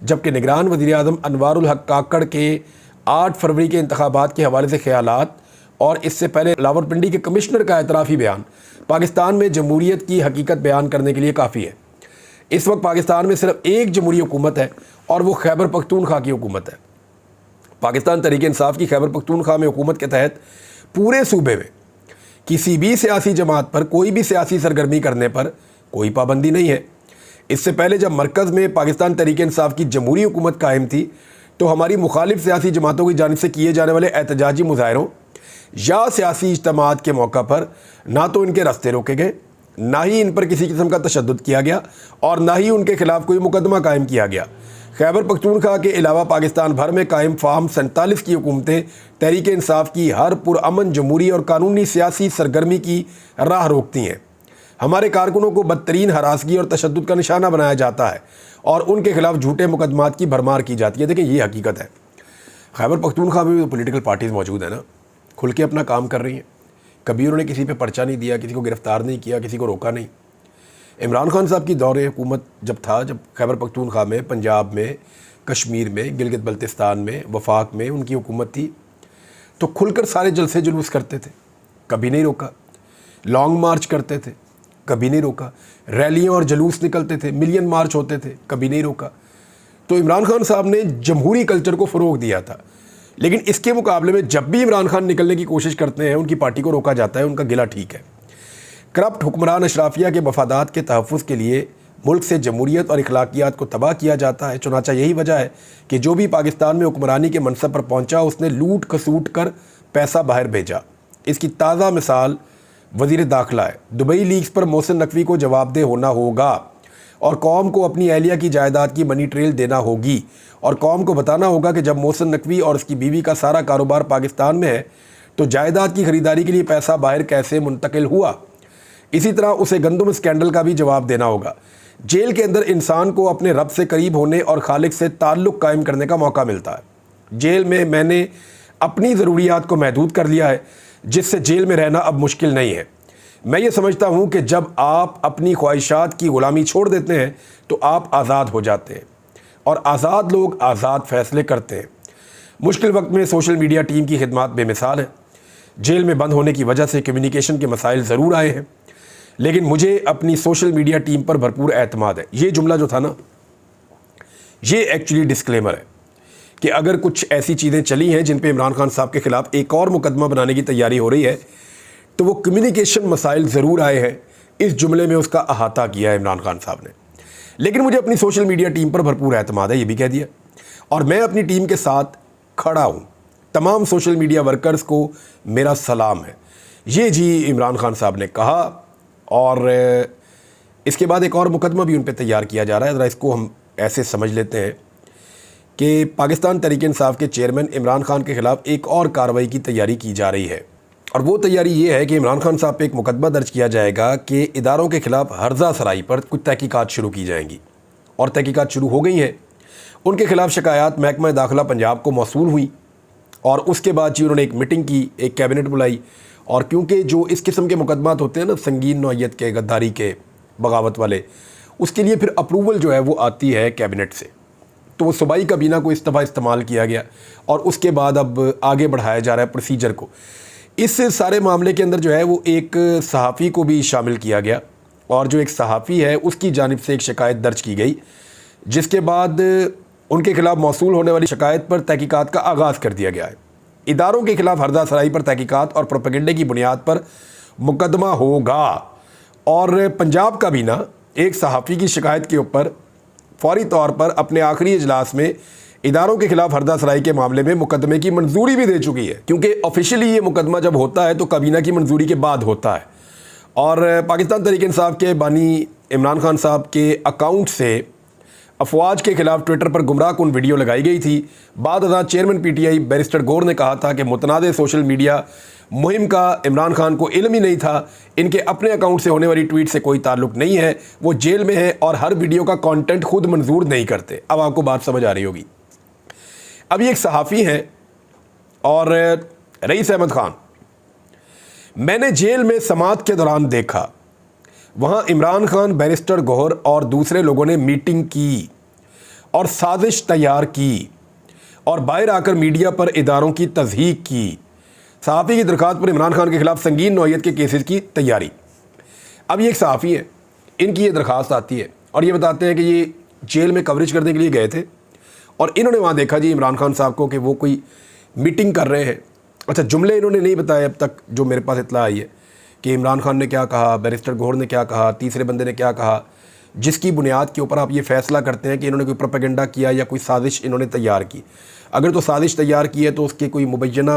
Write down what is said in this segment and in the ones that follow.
جبکہ نگران وزیر اعظم انوار الحق کاکڑ کے 8 فروری کے انتخابات کے حوالے سے خیالات اور اس سے پہلے راولپنڈی کے کمشنر کا اعترافی بیان پاکستان میں جمہوریت کی حقیقت بیان کرنے کے لیے کافی ہے۔ اس وقت پاکستان میں صرف ایک جمہوری حکومت ہے اور وہ خیبر پختونخوا کی حکومت ہے۔ پاکستان تحریک انصاف کی خیبر پختونخوا میں حکومت کے تحت پورے صوبے میں کسی بھی سیاسی جماعت پر کوئی بھی سیاسی سرگرمی کرنے پر کوئی پابندی نہیں ہے۔ اس سے پہلے جب مرکز میں پاکستان تحریک انصاف کی جمہوری حکومت قائم تھی تو ہماری مخالف سیاسی جماعتوں کی جانب سے کیے جانے والے احتجاجی مظاہروں یا سیاسی اجتماعات کے موقع پر نہ تو ان کے راستے روکے گئے، نہ ہی ان پر کسی قسم کا تشدد کیا گیا اور نہ ہی ان کے خلاف کوئی مقدمہ قائم کیا گیا۔ خیبر پختونخوا کے علاوہ پاکستان بھر میں قائم فارم 47 کی حکومتیں تحریک انصاف کی ہر پرامن جمہوری اور قانونی سیاسی سرگرمی کی راہ روکتی ہیں۔ ہمارے کارکنوں کو بدترین ہراسگی اور تشدد کا نشانہ بنایا جاتا ہے اور ان کے خلاف جھوٹے مقدمات کی بھرمار کی جاتی ہے۔ دیکھیں یہ حقیقت ہے، خیبر پختونخوا میں بھی پولیٹیکل پارٹیز موجود ہیں نا، کھل کے اپنا کام کر رہی ہیں۔ کبھی انہوں نے کسی پہ پرچہ نہیں دیا، کسی کو گرفتار نہیں کیا، کسی کو روکا نہیں۔ عمران خان صاحب کی دور حکومت جب تھا، جب خیبر پختونخوا میں، پنجاب میں، کشمیر میں، گلگت بلتستان میں، وفاق میں ان کی حکومت تھی تو کھل کر سارے جلسے جلوس کرتے تھے، کبھی نہیں روکا۔ لانگ مارچ کرتے تھے، کبھی نہیں روکا۔ ریلیاں اور جلوس نکلتے تھے، ملین مارچ ہوتے تھے، کبھی نہیں روکا۔ تو عمران خان صاحب نے جمہوری کلچر کو فروغ دیا تھا، لیکن اس کے مقابلے میں جب بھی عمران خان نکلنے کی کوشش کرتے ہیں ان کی پارٹی کو روکا جاتا ہے۔ ان کا گلہ ٹھیک ہے۔ کرپٹ حکمران اشرافیہ کے مفادات کے تحفظ کے لیے ملک سے جمہوریت اور اخلاقیات کو تباہ کیا جاتا ہے۔ چنانچہ یہی وجہ ہے کہ جو بھی پاکستان میں حکمرانی کے منصب پر پہنچا اس نے لوٹ کسوٹ کر پیسہ باہر بھیجا۔ اس کی تازہ مثال وزیر داخلہ ہے۔ دبئی لیکس پر محسن نقوی کو جواب دہ ہونا ہوگا اور قوم کو اپنی اہلیہ کی جائیداد کی منی ٹریل دینا ہوگی اور قوم کو بتانا ہوگا کہ جب محسن نقوی اور اس کی بیوی کا سارا کاروبار پاکستان میں ہے تو جائیداد کی خریداری کے لیے پیسہ باہر کیسے منتقل ہوا۔ اسی طرح اسے گندم اسکینڈل کا بھی جواب دینا ہوگا۔ جیل کے اندر انسان کو اپنے رب سے قریب ہونے اور خالق سے تعلق قائم کرنے کا موقع ملتا ہے۔ جیل میں نے اپنی ضروریات کو محدود کر لیا ہے، جس سے جیل میں رہنا اب مشکل نہیں ہے۔ میں یہ سمجھتا ہوں کہ جب آپ اپنی خواہشات کی غلامی چھوڑ دیتے ہیں تو آپ آزاد ہو جاتے ہیں اور آزاد لوگ آزاد فیصلے کرتے ہیں۔ مشکل وقت میں سوشل میڈیا ٹیم کی خدمات بے مثال ہیں۔ جیل میں بند ہونے کی وجہ سے کمیونیکیشن کے مسائل ضرور آئے ہیں، لیکن مجھے اپنی سوشل میڈیا ٹیم پر بھرپور اعتماد ہے۔ یہ جملہ جو تھا نا، یہ ایکچولی ڈسکلیمر ہے کہ اگر کچھ ایسی چیزیں چلی ہیں جن پہ عمران خان صاحب کے خلاف ایک اور مقدمہ بنانے کی تیاری ہو رہی ہے تو وہ کمیونیکیشن مسائل ضرور آئے ہیں۔ اس جملے میں اس کا احاطہ کیا ہے عمران خان صاحب نے، لیکن مجھے اپنی سوشل میڈیا ٹیم پر بھرپور اعتماد ہے، یہ بھی کہہ دیا، اور میں اپنی ٹیم کے ساتھ کھڑا ہوں۔ تمام سوشل میڈیا ورکرز کو میرا سلام ہے۔ یہ جی عمران خان صاحب نے کہا، اور اس کے بعد ایک اور مقدمہ بھی ان پہ تیار کیا جا رہا ہے۔ ذرا اس کو ہم ایسے سمجھ لیتے ہیں کہ پاکستان تحریک انصاف کے چیئرمین عمران خان کے خلاف ایک اور کارروائی کی تیاری کی جا رہی ہے، اور وہ تیاری یہ ہے کہ عمران خان صاحب پہ ایک مقدمہ درج کیا جائے گا کہ اداروں کے خلاف ہرزہ سرائی پر کچھ تحقیقات شروع کی جائیں گی، اور تحقیقات شروع ہو گئی ہیں۔ ان کے خلاف شکایات محکمہ داخلہ پنجاب کو موصول ہوئی، اور اس کے بعد انہوں نے ایک میٹنگ کی، ایک کیبنٹ بلائی، اور کیونکہ جو اس قسم کے مقدمات ہوتے ہیں نا، سنگین نوعیت کے، غداری کے، بغاوت والے، اس کے لیے پھر اپروول جو ہے وہ آتی ہے کیبنٹ سے، تو وہ صوبائی کابینہ کو اس دفعہ استعمال کیا گیا، اور اس کے بعد اب آگے بڑھایا جا رہا ہے پروسیجر کو۔ اس سارے معاملے کے اندر جو ہے وہ ایک صحافی کو بھی شامل کیا گیا، اور جو ایک صحافی ہے اس کی جانب سے ایک شکایت درج کی گئی، جس کے بعد ان کے خلاف موصول ہونے والی شکایت پر تحقیقات کا آغاز کر دیا گیا ہے۔ اداروں کے خلاف ہرزہ سرائی پر تحقیقات اور پروپیگنڈے کی بنیاد پر مقدمہ ہوگا، اور پنجاب کابینہ ایک صحافی کی شکایت کے اوپر فوری طور پر اپنے آخری اجلاس میں اداروں کے خلاف ہرزہ سرائی کے معاملے میں مقدمے کی منظوری بھی دے چکی ہے، کیونکہ آفیشیلی یہ مقدمہ جب ہوتا ہے تو کابینہ کی منظوری کے بعد ہوتا ہے۔ اور پاکستان تحریک انصاف کے بانی عمران خان صاحب کے اکاؤنٹ سے افواج کے خلاف ٹویٹر پر گمراہ کن ویڈیو لگائی گئی تھی۔ بعد ازاں chairman P T I barrister گور نے کہا تھا کہ متنازع سوشل میڈیا مہم کا عمران خان کو علم ہی نہیں تھا، ان کے اپنے اکاؤنٹ سے ہونے والی ٹویٹ سے کوئی تعلق نہیں ہے، وہ جیل میں ہیں اور ہر ویڈیو کا کانٹینٹ خود منظور نہیں کرتے۔ اب آپ کو بات سمجھ آ رہی ہوگی۔ اب یہ ایک صحافی ہیں اور رئیس احمد خان، میں نے جیل میں سماعت کے دوران دیکھا، وہاں عمران خان، بیرسٹر گوہر اور دوسرے لوگوں نے میٹنگ کی اور سازش تیار کی اور باہر آ کر میڈیا پر اداروں کی تضحیق کی. صحافی کی درخواست پر عمران خان کے خلاف سنگین نوعیت کے کیسز کی تیاری. اب یہ ایک صحافی ہے, ان کی یہ درخواست آتی ہے اور یہ بتاتے ہیں کہ یہ جیل میں کوریج کرنے کے لیے گئے تھے اور انہوں نے وہاں دیکھا جی عمران خان صاحب کو کہ وہ کوئی میٹنگ کر رہے ہیں. اچھا, جملے انہوں نے نہیں بتائے اب تک جو میرے پاس اطلاع آئی ہے کہ عمران خان نے کیا کہا, بیرسٹر گوہر نے کیا کہا, تیسرے بندے نے کیا کہا, جس کی بنیاد کے اوپر آپ یہ فیصلہ کرتے ہیں کہ انہوں نے کوئی پروپیگنڈا کیا یا کوئی سازش انہوں نے تیار کی. اگر تو سازش تیار کی ہے تو اس کے کوئی مبینہ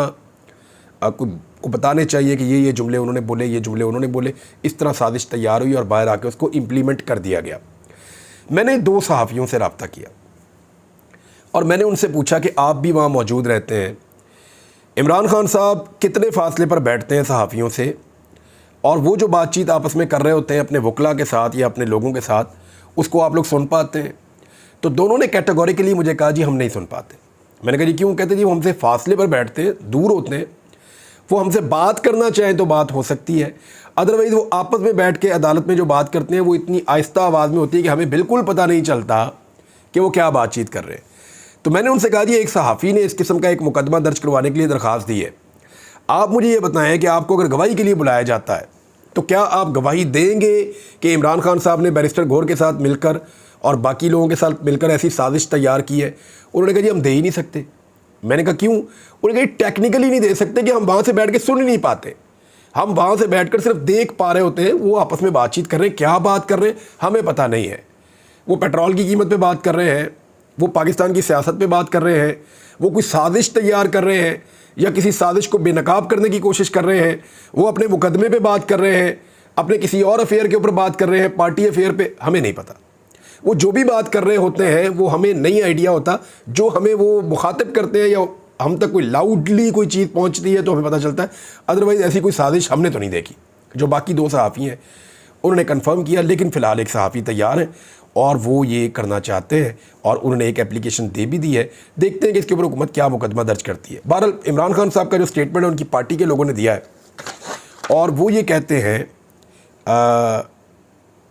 کو بتانے چاہیے کہ یہ جملے انہوں نے بولے, یہ جملے انہوں نے بولے. اس طرح سازش تیار ہوئی اور باہر آ کے اس کو امپلیمنٹ کر دیا گیا. میں نے 2 صحافیوں سے رابطہ کیا اور میں نے ان سے پوچھا کہ آپ بھی وہاں موجود رہتے ہیں, عمران خان صاحب کتنے فاصلے پر بیٹھتے ہیں صحافیوں سے, اور وہ جو بات چیت آپس میں کر رہے ہوتے ہیں اپنے وکلا کے ساتھ یا اپنے لوگوں کے ساتھ, اس کو آپ لوگ سن پاتے ہیں؟ تو دونوں نے کیٹیگوریکلی مجھے کہا جی ہم نہیں سن پاتے. میں نے کہا جی کیوں؟ کہتے جی وہ ہم سے فاصلے پر بیٹھتے ہیں, دور ہوتے ہیں, وہ ہم سے بات کرنا چاہیں تو بات ہو سکتی ہے, ادروائز وہ آپس میں بیٹھ کے عدالت میں جو بات کرتے ہیں وہ اتنی آہستہ آواز میں ہوتی ہے کہ ہمیں بالکل پتہ نہیں چلتا کہ وہ کیا بات چیت کر رہے ہیں. تو میں نے ان سے کہا جی ایک صحافی نے اس قسم کا ایک مقدمہ درج کروانے کے لیے درخواست دی ہے, آپ مجھے یہ بتائیں کہ آپ کو اگر گواہی کے لیے بلایا جاتا ہے تو کیا آپ گواہی دیں گے کہ عمران خان صاحب نے بیرسٹر گوہر کے ساتھ مل کر اور باقی لوگوں کے ساتھ مل کر ایسی سازش تیار کی ہے؟ انہوں نے کہا جی ہم دے ہی نہیں سکتے. میں نے کہا کیوں؟ انہوں نے کہا ٹیکنیکلی نہیں دے سکتے کہ ہم وہاں سے بیٹھ کے سن ہی نہیں پاتے, ہم وہاں سے بیٹھ کر صرف دیکھ پا رہے ہوتے ہیں وہ آپس میں بات چیت کر رہے ہیں, کیا بات کر رہے ہیں ہمیں پتہ نہیں ہے. وہ پیٹرول کی قیمت پہ بات کر رہے ہیں, وہ پاکستان کی سیاست پہ بات کر رہے ہیں, وہ کوئی سازش تیار کر رہے ہیں یا کسی سازش کو بے نقاب کرنے کی کوشش کر رہے ہیں, وہ اپنے مقدمے پہ بات کر رہے ہیں, اپنے کسی اور افیئر کے اوپر بات کر رہے ہیں, پارٹی افیئر پہ, ہمیں نہیں پتہ. وہ جو بھی بات کر رہے ہوتے ہیں وہ ہمیں نہیں آئیڈیا ہوتا, جو ہمیں وہ مخاطب کرتے ہیں یا ہم تک کوئی لاؤڈلی کوئی چیز پہنچتی ہے تو ہمیں پتہ چلتا ہے, ادروائز ایسی کوئی سازش ہم نے تو نہیں دیکھی. جو باقی 2 صحافی ہیں انہوں نے کنفرم کیا, لیکن فی الحال ایک صحافی تیار ہیں اور وہ یہ کرنا چاہتے ہیں اور انہوں نے ایک اپلیکیشن دے بھی دی ہے. دیکھتے ہیں کہ اس کے اوپر حکومت کیا مقدمہ درج کرتی ہے. بہرحال عمران خان صاحب کا جو سٹیٹمنٹ ہے ان کی پارٹی کے لوگوں نے دیا ہے اور وہ یہ کہتے ہیں,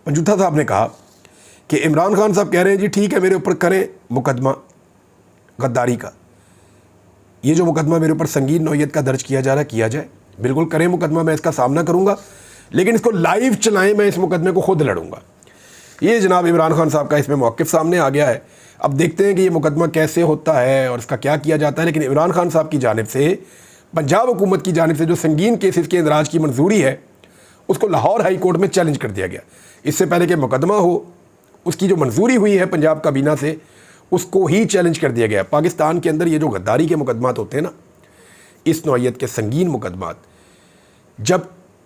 پنجوتھا صاحب نے کہا کہ عمران خان صاحب کہہ رہے ہیں جی ٹھیک ہے میرے اوپر کریں مقدمہ غداری کا, یہ جو مقدمہ میرے اوپر سنگین نوعیت کا درج کیا جا رہا ہے کیا جائے, بالکل کریں مقدمہ, میں اس کا سامنا کروں گا, لیکن اس کو لائیو چلائیں, میں اس مقدمے کو خود لڑوں گا. یہ جناب عمران خان صاحب کا اس میں موقف سامنے آ گیا ہے. اب دیکھتے ہیں کہ یہ مقدمہ کیسے ہوتا ہے اور اس کا کیا کیا جاتا ہے. لیکن عمران خان صاحب کی جانب سے, پنجاب حکومت کی جانب سے جو سنگین کیسز کے اندراج کی منظوری ہے اس کو لاہور ہائی کورٹ میں چیلنج کر دیا گیا. اس سے پہلے کہ مقدمہ ہو, اس کی جو منظوری ہوئی ہے پنجاب کابینہ سے, اس کو ہی چیلنج کر دیا گیا. پاکستان کے اندر یہ جو غداری کے مقدمات ہوتے ہیں نا, اس نوعیت کے سنگین مقدمات, جب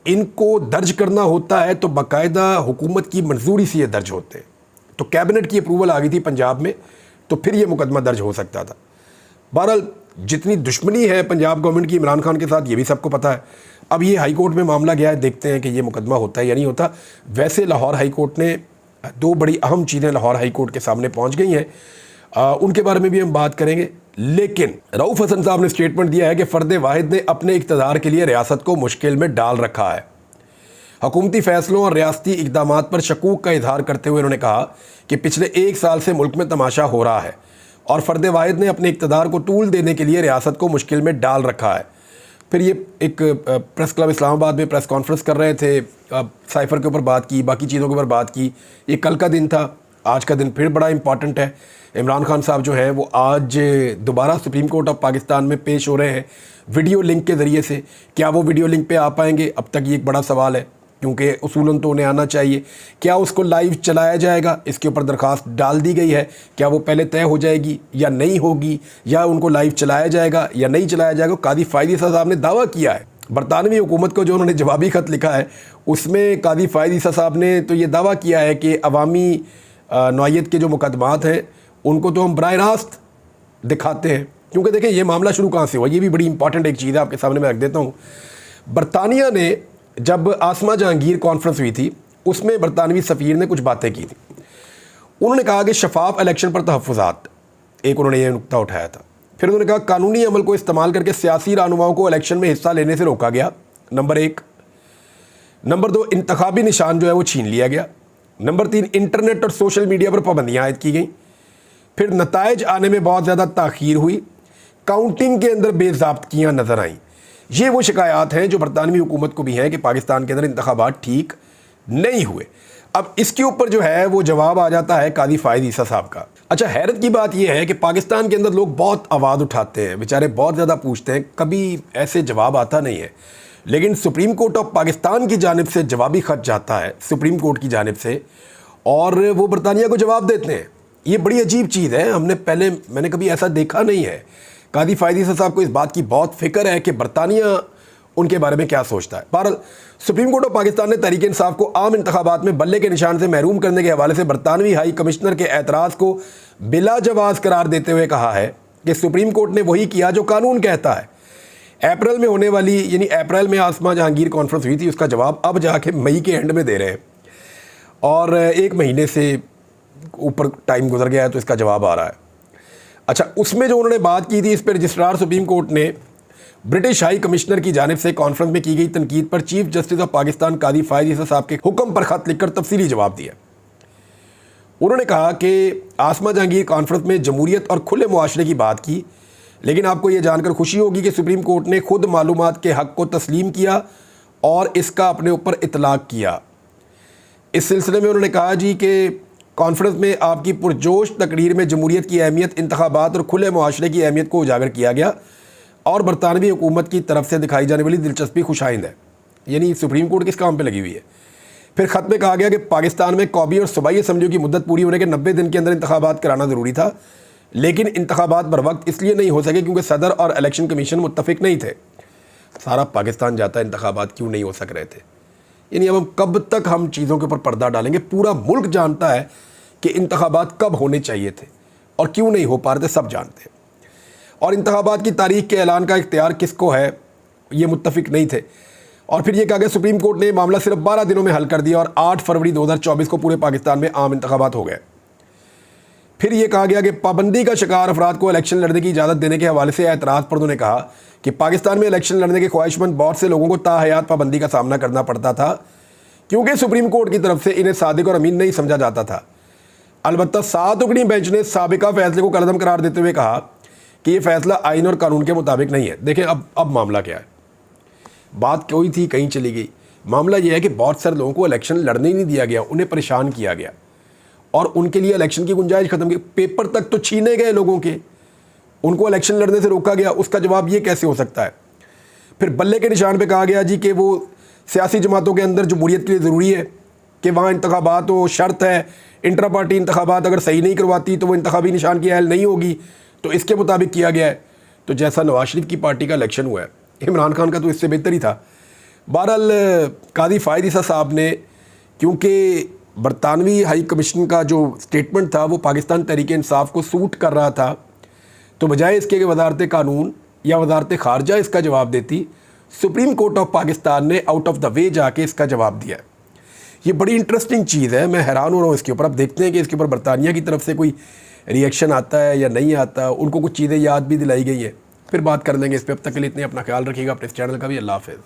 ان کو درج کرنا ہوتا ہے تو باقاعدہ حکومت کی منظوری سے یہ درج ہوتے ہیں. تو کیبنٹ کی اپروول آ گئی تھی پنجاب میں, تو پھر یہ مقدمہ درج ہو سکتا تھا. بہرحال جتنی دشمنی ہے پنجاب گورنمنٹ کی عمران خان کے ساتھ یہ بھی سب کو پتہ ہے. اب یہ ہائی کورٹ میں معاملہ گیا ہے, دیکھتے ہیں کہ یہ مقدمہ ہوتا ہے یا نہیں ہوتا. ویسے لاہور ہائی کورٹ نے 2 بڑی اہم چیزیں لاہور ہائی کورٹ کے سامنے پہنچ گئی ہیں, ان کے بارے میں بھی ہم بات کریں گے. لیکن رؤف حسن صاحب نے اسٹیٹمنٹ دیا ہے کہ فرد واحد نے اپنے اقتدار کے لیے ریاست کو مشکل میں ڈال رکھا ہے. حکومتی فیصلوں اور ریاستی اقدامات پر شکوک کا اظہار کرتے ہوئے انہوں نے کہا کہ پچھلے 1 سال سے ملک میں تماشا ہو رہا ہے اور فرد واحد نے اپنے اقتدار کو طول دینے کے لیے ریاست کو مشکل میں ڈال رکھا ہے. پھر یہ ایک پریس کلب اسلام آباد میں پریس کانفرنس کر رہے تھے, سائفر کے اوپر بات کی, باقی چیزوں کے اوپر بات کی. یہ کل کا دن تھا, آج کا دن پھر بڑا امپورٹنٹ ہے. عمران خان صاحب جو ہیں وہ آج دوبارہ سپریم کورٹ آف پاکستان میں پیش ہو رہے ہیں ویڈیو لنک کے ذریعے سے. کیا وہ ویڈیو لنک پہ آ پائیں گے؟ اب تک یہ ایک بڑا سوال ہے, کیونکہ اصولاً تو انہیں آنا چاہیے. کیا اس کو لائیو چلایا جائے گا؟ اس کے اوپر درخواست ڈال دی گئی ہے, کیا وہ پہلے طے ہو جائے گی یا نہیں ہوگی, یا ان کو لائیو چلایا جائے گا یا نہیں چلایا جائے گا؟ قاضی فائز عیسیٰ صاحب نے دعویٰ کیا ہے, برطانوی حکومت کو جو انہوں نے جوابی خط لکھا ہے اس میں قاضی فائز عیسیٰ صاحب نے تو یہ دعویٰ کیا ہے کہ عوامی نوعیت کے جو مقدمات ہیں ان کو تو ہم براہ راست دکھاتے ہیں. کیونکہ دیکھیں یہ معاملہ شروع کہاں سے ہوا, یہ بھی بڑی امپورٹنٹ ایک چیز ہے, آپ کے سامنے میں رکھ دیتا ہوں. برطانیہ نے جب آسما جہانگیر کانفرنس ہوئی تھی اس میں برطانوی سفیر نے کچھ باتیں کی تھیں. انہوں نے کہا کہ شفاف الیکشن پر تحفظات, ایک انہوں نے یہ نقطہ اٹھایا تھا. پھر انہوں نے کہا قانونی عمل کو استعمال کر کے سیاسی رہنماؤں کو الیکشن میں حصہ لینے سے روکا گیا, نمبر 1. نمبر 2, انتخابی نشان جو ہے وہ چھین لیا گیا. نمبر 3, انٹرنیٹ اور سوشل میڈیا پر پابندیاں عائد کی گئیں. پھر نتائج آنے میں بہت زیادہ تاخیر ہوئی، کاؤنٹنگ کے اندر بے ضابطگیاں نظر آئیں۔ یہ وہ شکایات ہیں جو برطانوی حکومت کو بھی ہیں کہ پاکستان کے اندر انتخابات ٹھیک نہیں ہوئے۔ اب اس کے اوپر جو ہے وہ جواب آ جاتا ہے قاضی فائز عیسیٰ صاحب کا۔ اچھا، حیرت کی بات یہ ہے کہ پاکستان کے اندر لوگ بہت آواز اٹھاتے ہیں، بیچارے بہت زیادہ پوچھتے ہیں، کبھی ایسے جواب آتا نہیں ہے، لیکن سپریم کورٹ آف پاکستان کی جانب سے جوابی خط جاتا ہے سپریم کورٹ کی جانب سے، اور وہ برطانیہ کو جواب دیتے ہیں۔ یہ بڑی عجیب چیز ہے، میں نے کبھی ایسا دیکھا نہیں ہے۔ قاضی فائز عیسیٰ صاحب کو اس بات کی بہت فکر ہے کہ برطانیہ ان کے بارے میں کیا سوچتا ہے۔ بہرحال سپریم کورٹ آف پاکستان نے تحریک انصاف کو عام انتخابات میں بلے کے نشان سے محروم کرنے کے حوالے سے برطانوی ہائی کمشنر کے اعتراض کو بلا جواز قرار دیتے ہوئے کہا ہے کہ سپریم کورٹ نے وہی کیا جو قانون کہتا ہے۔ اپریل میں ہونے والی، یعنی اپریل میں آسما جہانگیر کانفرنس ہوئی تھی، اس کا جواب اب جا کے مئی کے اینڈ میں دے رہے ہیں، اور 1 مہینے سے اوپر ٹائم گزر گیا ہے تو اس کا جواب آ رہا ہے۔ اچھا، اس میں جو انہوں نے بات کی تھی، اس پہ رجسٹرار سپریم کورٹ نے برٹش ہائی کمشنر کی جانب سے کانفرنس میں کی گئی تنقید پر چیف جسٹس آف پاکستان قاضی فائز عیسیٰ صاحب کے حکم پر خط لکھ کر تفصیلی جواب دیا۔ انہوں نے کہا کہ آسما جہانگیر کانفرنس میں جمہوریت اور کھلے معاشرے کی بات کی، لیکن آپ کو یہ جان کر خوشی ہوگی کہ سپریم کورٹ نے خود معلومات کے حق کو تسلیم کیا اور اس کا اپنے اوپر اطلاق کیا۔ اس سلسلے میں انہوں نے کہا کہ کانفرنس میں آپ کی پرجوش تقریر میں جمہوریت کی اہمیت، انتخابات اور کھلے معاشرے کی اہمیت کو اجاگر کیا گیا، اور برطانوی حکومت کی طرف سے دکھائی جانے والی دلچسپی خوشائند ہے۔ یعنی سپریم کورٹ کس کام پہ لگی ہوئی ہے۔ پھر خط میں کہا گیا کہ پاکستان میں قومی اور صوبائی اسمبلیوں کی مدت پوری ہونے کے 90 دن کے اندر انتخابات کرانا ضروری تھا، لیکن انتخابات بر وقت اس لیے نہیں ہو سکے کیونکہ صدر اور الیکشن کمیشن متفق نہیں تھے۔ سارا پاکستان جاتا ہے انتخابات کیوں نہیں ہو سک رہے تھے۔ یعنی اب کب تک ہم چیزوں کے اوپر پردہ ڈالیں گے؟ پورا ملک جانتا ہے کہ انتخابات کب ہونے چاہیے تھے اور کیوں نہیں ہو پا رہے تھے، سب جانتے ہیں۔ اور انتخابات کی تاریخ کے اعلان کا اختیار کس کو ہے، یہ متفق نہیں تھے۔ اور پھر یہ کہا گیا سپریم کورٹ نے معاملہ صرف 12 دنوں میں حل کر دیا اور 8 فروری 2024 کو پورے پاکستان میں عام انتخابات ہو گئے۔ پھر یہ کہا گیا کہ پابندی کا شکار افراد کو الیکشن لڑنے کی اجازت دینے کے حوالے سے اعتراض پر انہوں نے کہا کہ پاکستان میں الیکشن لڑنے کے خواہش مند بہت سے لوگوں کو تاحیات پابندی کا سامنا کرنا پڑتا تھا کیونکہ سپریم کورٹ کی طرف سے انہیں صادق اور امین نہیں سمجھا جاتا تھا۔ البتہ 7 رکنی بینچ نے سابقہ فیصلے کو کالعدم قرار دیتے ہوئے کہا کہ یہ فیصلہ آئین اور قانون کے مطابق نہیں ہے۔ دیکھیں اب معاملہ کیا ہے، بات کوئی تھی کہیں چلی گئی۔ معاملہ یہ ہے کہ بہت سارے لوگوں کو الیکشن لڑنے ہی نہیں دیا گیا، انہیں پریشان کیا گیا اور ان کے لیے الیکشن کی گنجائش ختم کی۔ پیپر تک تو چھینے گئے لوگوں کے، ان کو الیکشن لڑنے سے روکا گیا۔ اس کا جواب یہ کیسے ہو سکتا ہے؟ پھر بلے کے نشان پہ کہا گیا کہ وہ سیاسی جماعتوں کے اندر جمہوریت کے لیے ضروری ہے کہ وہاں انتخابات ہو، شرط ہے انٹرا پارٹی انتخابات اگر صحیح نہیں کرواتی تو وہ انتخابی نشان کی اہل نہیں ہوگی، تو اس کے مطابق کیا گیا ہے۔ تو جیسا نواز شریف کی پارٹی کا الیکشن ہوا ہے، عمران خان کا تو اس سے بہتر ہی تھا۔ بہرحال قاضی فائز عیسیٰ صاحب نے، کیونکہ برطانوی ہائی کمیشن کا جو سٹیٹمنٹ تھا وہ پاکستان تحریک انصاف کو سوٹ کر رہا تھا، تو بجائے اس کے کہ وزارت قانون یا وزارت خارجہ اس کا جواب دیتی، سپریم کورٹ آف پاکستان نے آؤٹ آف دا وے جا کے اس کا جواب دیا۔ یہ بڑی انٹرسٹنگ چیز ہے، میں حیران ہو رہا ہوں اس کے اوپر۔ اب دیکھتے ہیں کہ اس کے اوپر برطانیہ کی طرف سے کوئی ریئیکشن آتا ہے یا نہیں آتا۔ ان کو کچھ چیزیں یاد بھی دلائی گئی ہیں، پھر بات کر لیں گے اس پہ۔ اب تک کے لیے اتنے، اپنا خیال رکھیے گا، اپنے اس چینل کا بھی۔ اللہ حافظ۔